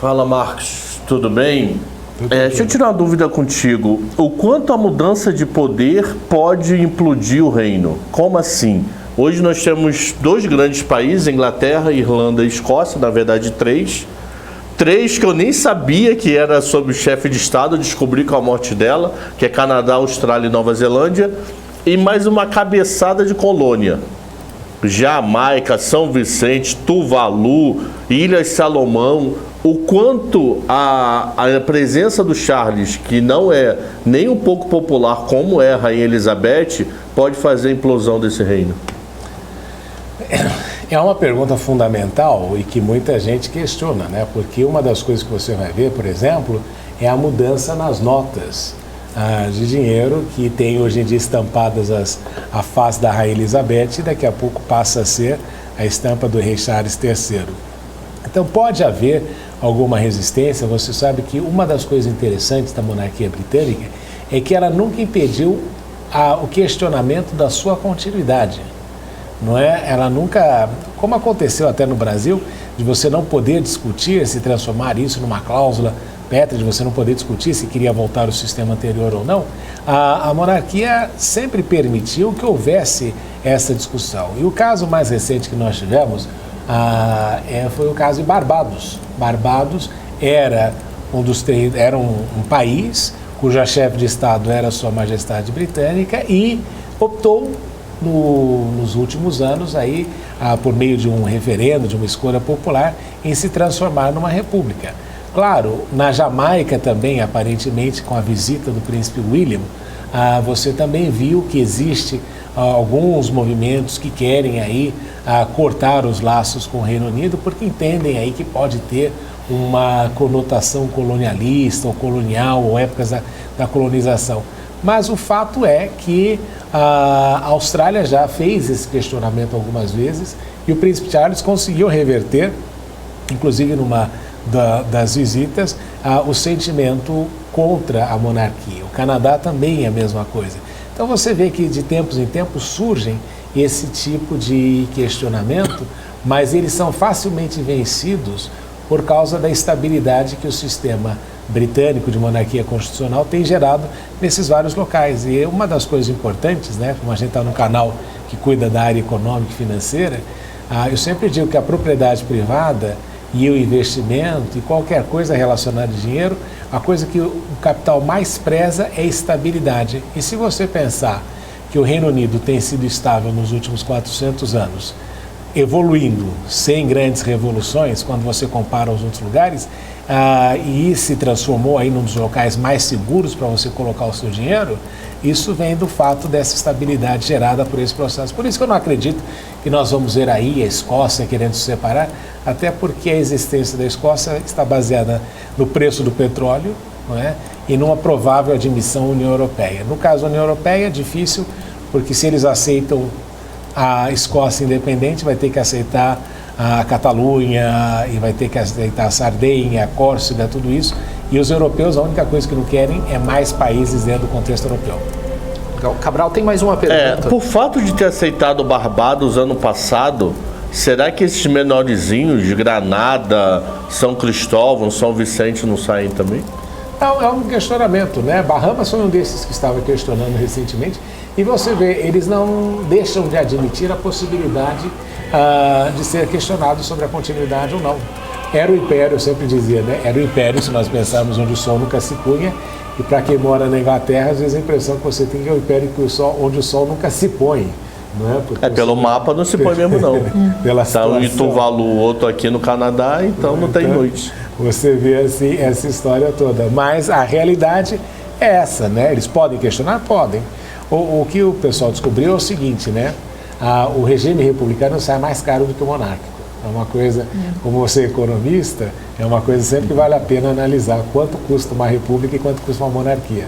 Fala, Marcos, tudo bem? Deixa eu tirar uma dúvida contigo. O quanto a mudança de poder pode implodir o reino? Como assim? Hoje nós temos dois grandes países, Inglaterra, Irlanda e Escócia, na verdade três. Três que eu nem sabia que era sob o chefe de Estado, eu descobri com a morte dela, que é Canadá, Austrália e Nova Zelândia, e mais uma cabeçada de colônia. Jamaica, São Vicente, Tuvalu, Ilhas Salomão. O quanto a presença do Charles, que não é nem um pouco popular como é a Rainha Elizabeth, pode fazer a implosão desse reino? É uma pergunta fundamental e que muita gente questiona, né? Porque uma das coisas que você vai ver, por exemplo, é a mudança nas notas de dinheiro que tem hoje em dia estampadas a face da Rainha Elizabeth e daqui a pouco passa a ser a estampa do rei Charles III. Então pode haver alguma resistência. Você sabe que uma das coisas interessantes da monarquia britânica é que ela nunca impediu o questionamento da sua continuidade. Não é? Ela nunca, como aconteceu até no Brasil, de você não poder discutir, se transformar isso numa cláusula pétrea, de você não poder discutir se queria voltar ao sistema anterior ou não, a monarquia sempre permitiu que houvesse essa discussão. E o caso mais recente que nós tivemos foi o caso de Barbados. Barbados era um país cuja chefe de Estado era Sua Majestade Britânica e optou nos últimos anos, por meio de um referendo, de uma escolha popular, em se transformar numa república. Claro, na Jamaica também, aparentemente, com a visita do príncipe William, você também viu que existe alguns movimentos que querem cortar os laços com o Reino Unido, porque entendem que pode ter uma conotação colonialista ou colonial, ou épocas da colonização. Mas o fato é que a Austrália já fez esse questionamento algumas vezes e o príncipe Charles conseguiu reverter, inclusive numa das visitas, o sentimento contra a monarquia. O Canadá também é a mesma coisa. Então você vê que de tempos em tempos surgem esse tipo de questionamento, mas eles são facilmente vencidos por causa da estabilidade que o sistema britânico de monarquia constitucional tem gerado nesses vários locais. E uma das coisas importantes, né, como a gente está no canal que cuida da área econômica e financeira, eu sempre digo que a propriedade privada e o investimento e qualquer coisa relacionada a dinheiro, a coisa que o capital mais preza é estabilidade. E se você pensar que o Reino Unido tem sido estável nos últimos 400 anos, evoluindo sem grandes revoluções, quando você compara aos outros lugares, e se transformou num dos locais mais seguros para você colocar o seu dinheiro, isso vem do fato dessa estabilidade gerada por esse processo. Por isso que eu não acredito que nós vamos ver a Escócia querendo se separar, até porque a existência da Escócia está baseada no preço do petróleo, não é? E numa provável admissão à União Europeia. No caso da União Europeia é difícil, porque se eles aceitam a Escócia independente, vai ter que aceitar a Catalunha e vai ter que aceitar a Sardenha, a Córcega, tudo isso. E os europeus, a única coisa que não querem é mais países dentro do contexto europeu. Cabral, tem mais uma pergunta. Por fato de ter aceitado Barbados ano passado, será que esses menorzinhos de Granada, São Cristóvão, São Vicente não saem também? É um questionamento, né? Bahamas foi um desses que estava questionando recentemente. E você vê, eles não deixam de admitir a possibilidade de ser questionado sobre a continuidade ou não. Era o império, eu sempre dizia, né? Era o império, se nós pensarmos onde o sol nunca se punha. E para quem mora na Inglaterra, às vezes a impressão que você tem que é o império onde o sol nunca se põe. Não é? Porque pelo mapa não se põe mesmo, não. Pela situação. Em Tuvalu, outro aqui no Canadá, então não tem noite. Você vê assim essa história toda. Mas a realidade é essa, né? Eles podem questionar? Podem. O que o pessoal descobriu é o seguinte, né? O regime republicano sai mais caro do que o monárquico. É uma coisa, como você é economista, é uma coisa sempre que vale a pena analisar quanto custa uma república e quanto custa uma monarquia.